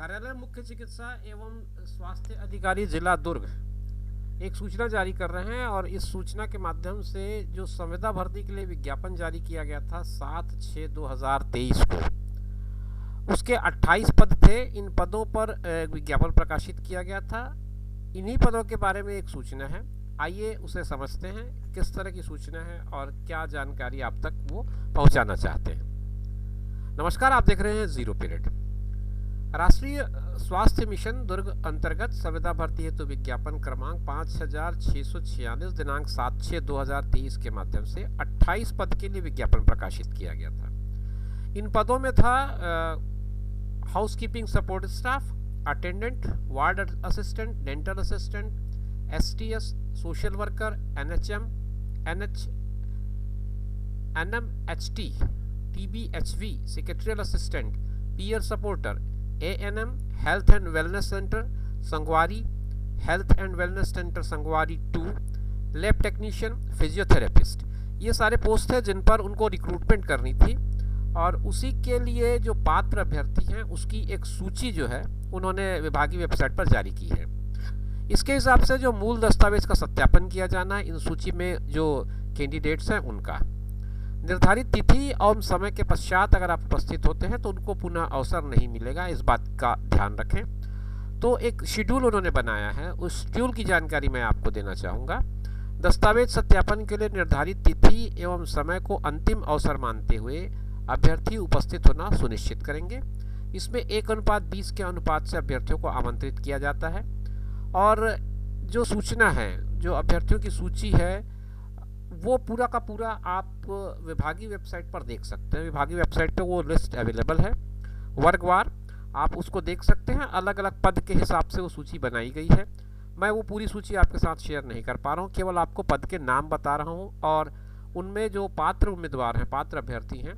कार्यालय मुख्य चिकित्सा एवं स्वास्थ्य अधिकारी जिला दुर्ग एक सूचना जारी कर रहे हैं और इस सूचना के माध्यम से जो संविदा भर्ती के लिए विज्ञापन जारी किया गया था 7/6/2023 को, उसके 28 पद थे। इन पदों पर विज्ञापन प्रकाशित किया गया था। इन्हीं पदों के बारे में एक सूचना है, आइए उसे समझते हैं किस तरह की सूचना है और क्या जानकारी आप तक वो पहुंचाना चाहते हैं। नमस्कार, आप देख रहे हैं जीरो पीरियड। राष्ट्रीय स्वास्थ्य मिशन दुर्ग अंतर्गत संविदा भर्ती हेतु विज्ञापन क्रमांक 5646 दिनांक 7/6/2023 के माध्यम से 28 पद के लिए विज्ञापन प्रकाशित किया गया था। इन पदों में था housekeeping support staff, attendant, ward assistant, dental assistant, STS, social worker, NHM, NMHT, TBHV, secretarial assistant, peer supporter, ANM, health and wellness centre संगवारी, हेल्थ एंड वेलनेस सेंटर संगवारी 2, लैब टेक्नीशियन, फिजियोथेरेपिस्ट। ये सारे पोस्ट हैं जिन पर उनको recruitment करनी थी और उसी के लिए जो पात्र अभ्यर्थी हैं उसकी एक सूची जो है उन्होंने विभागीय वेबसाइट पर जारी की है। इसके हिसाब से जो मूल दस्तावेज का सत्यापन किया जाना है, इन सूची में जो कैंडिडेट्स हैं उनका निर्धारित तिथि और समय के पश्चात अगर आप उपस्थित होते हैं तो उनको पुनः अवसर नहीं मिलेगा, इस बात का ध्यान रखें। तो एक शेड्यूल उन्होंने बनाया है, उस शेड्यूल की जानकारी मैं आपको देना चाहूँगा। दस्तावेज सत्यापन के लिए निर्धारित तिथि एवं समय को अंतिम अवसर मानते हुए अभ्यर्थी उपस्थित होना सुनिश्चित करेंगे। इसमें 1:20 के अनुपात से अभ्यर्थियों को आमंत्रित किया जाता है और जो सूचना है, जो अभ्यर्थियों की सूची है, वो पूरा का पूरा आप विभागीय वेबसाइट पर देख सकते हैं। विभागीय वेबसाइट पे वो लिस्ट अवेलेबल है, वर्गवार आप उसको देख सकते हैं। अलग अलग पद के हिसाब से वो सूची बनाई गई है। मैं वो पूरी सूची आपके साथ शेयर नहीं कर पा रहा हूँ, केवल आपको पद के नाम बता रहा हूँ और उनमें जो पात्र उम्मीदवार हैं, पात्र अभ्यर्थी हैं,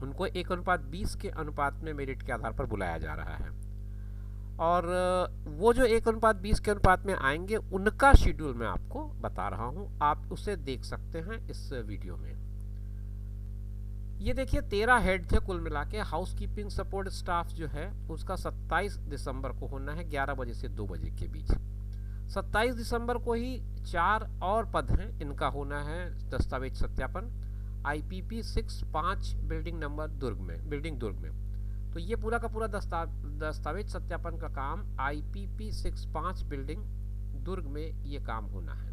उनको 1:20 के अनुपात में मेरिट के आधार पर बुलाया जा रहा है। और वो जो 1:20 के अनुपात में आएंगे उनका शेड्यूल मैं आपको बता रहा हूं, आप उसे देख सकते हैं इस वीडियो में। ये देखिए 13 हेड थे कुल मिला के। हाउसकीपिंग सपोर्ट स्टाफ जो है उसका 27 दिसंबर को होना है 11 बजे से 2 बजे के बीच। 27 दिसंबर को ही 4 और पद हैं, इनका होना है दस्तावेज सत्यापन IPP 6-5 बिल्डिंग दुर्ग में। तो ये पूरा का पूरा दस्तावेज सत्यापन का काम IPP 6-5 बिल्डिंग दुर्ग में ये काम होना है।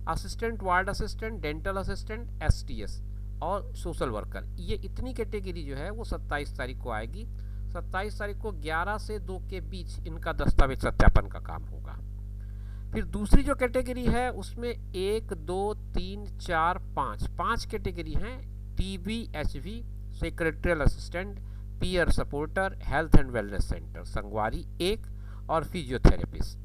Assistant, ward assistant, dental assistant, STS और सोशल वर्कर, ये इतनी कैटेगरी जो है वो 27 तारीख को आएगी। 27 तारीख को 11 से 2 के बीच इनका दस्तावेज सत्यापन का काम होगा। फिर दूसरी जो कैटेगरी है उसमें 1, 2, 3, 4, 5 कैटेगरी हैं। TBHV, secretarial assistant, peer supporter, health and wellness centre संगवारी 1 और फिजियोथेरेपिस्ट।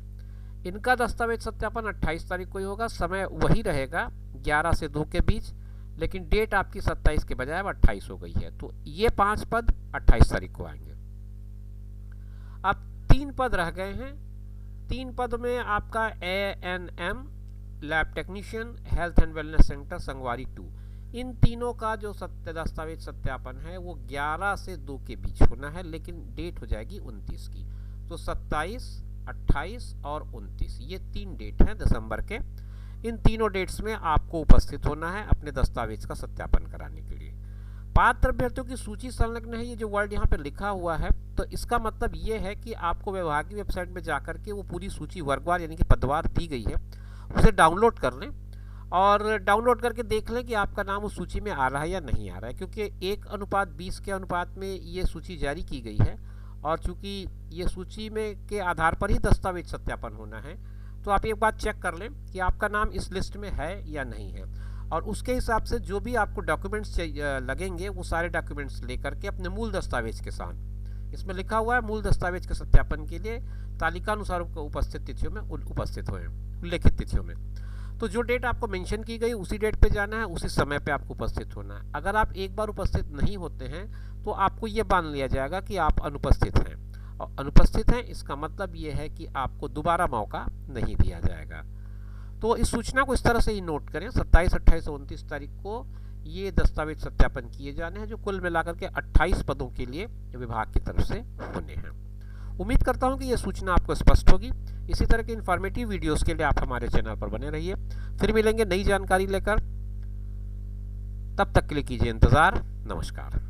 इनका दस्तावेज सत्यापन 28 तारीख को ही होगा। समय वही रहेगा 11 से 2 के बीच, लेकिन डेट आपकी 27 के बजाय अब 28 हो गई है। तो ये 5 पद 28 तारीख को आएंगे। अब 3 पद रह गए हैं। 3 पद में आपका ANM, lab technician, health and wellness centre संगवारी 2, इन तीनों का जो दस्तावेज सत्यापन है वो 11 से 2 के बीच होना है, लेकिन डेट हो जाएगी 29 की। तो 27, 28 और 29 ये 3 डेट हैं दिसंबर के। इन तीनों डेट्स में आपको उपस्थित होना है अपने दस्तावेज का सत्यापन कराने के लिए। पात्र अभ्यर्थियों की सूची संलग्न है, ये जो वर्ड यहाँ पे लिखा हुआ है, तो इसका मतलब ये है कि आपको विभागीय वेबसाइट में जाकर के वो पूरी सूची वर्गवार यानी कि पदवार दी गई है, उसे डाउनलोड कर लें और डाउनलोड करके देख लें कि आपका नाम उस सूची में आ रहा है या नहीं आ रहा है। क्योंकि 1:20 के अनुपात में ये सूची जारी की गई है और चूंकि ये सूची में के आधार पर ही दस्तावेज सत्यापन होना है, तो आप एक बात चेक कर लें कि आपका नाम इस लिस्ट में है या नहीं है। और उसके हिसाब से जो भी आपको डॉक्यूमेंट्स लगेंगे वो सारे डॉक्यूमेंट्स लेकर के अपने मूल दस्तावेज के साथ, इसमें लिखा हुआ है मूल दस्तावेज के सत्यापन के लिए तालिकानुसार उपस्थित तिथियों में उपस्थित हुए, उल्लेखित तिथियों में। तो जो डेट आपको मेंशन की गई उसी डेट पे जाना है, उसी समय पे आपको उपस्थित होना है। अगर आप एक बार उपस्थित नहीं होते हैं तो आपको ये मान लिया जाएगा कि आप अनुपस्थित हैं, और अनुपस्थित हैं इसका मतलब ये है कि आपको दोबारा मौका नहीं दिया जाएगा। तो इस सूचना को इस तरह से ही नोट करें। 27, 28 और 29 तारीख को ये दस्तावेज सत्यापन किए जाने हैं, जो कुल मिलाकर के 28 पदों के लिए विभाग की तरफ से होने हैं। उम्मीद करता हूं कि यह सूचना आपको स्पष्ट होगी। इसी तरह के इन्फॉर्मेटिव वीडियोस के लिए आप हमारे चैनल पर बने रहिए। फिर मिलेंगे नई जानकारी लेकर, तब तक के लिए कीजिए इंतजार। नमस्कार।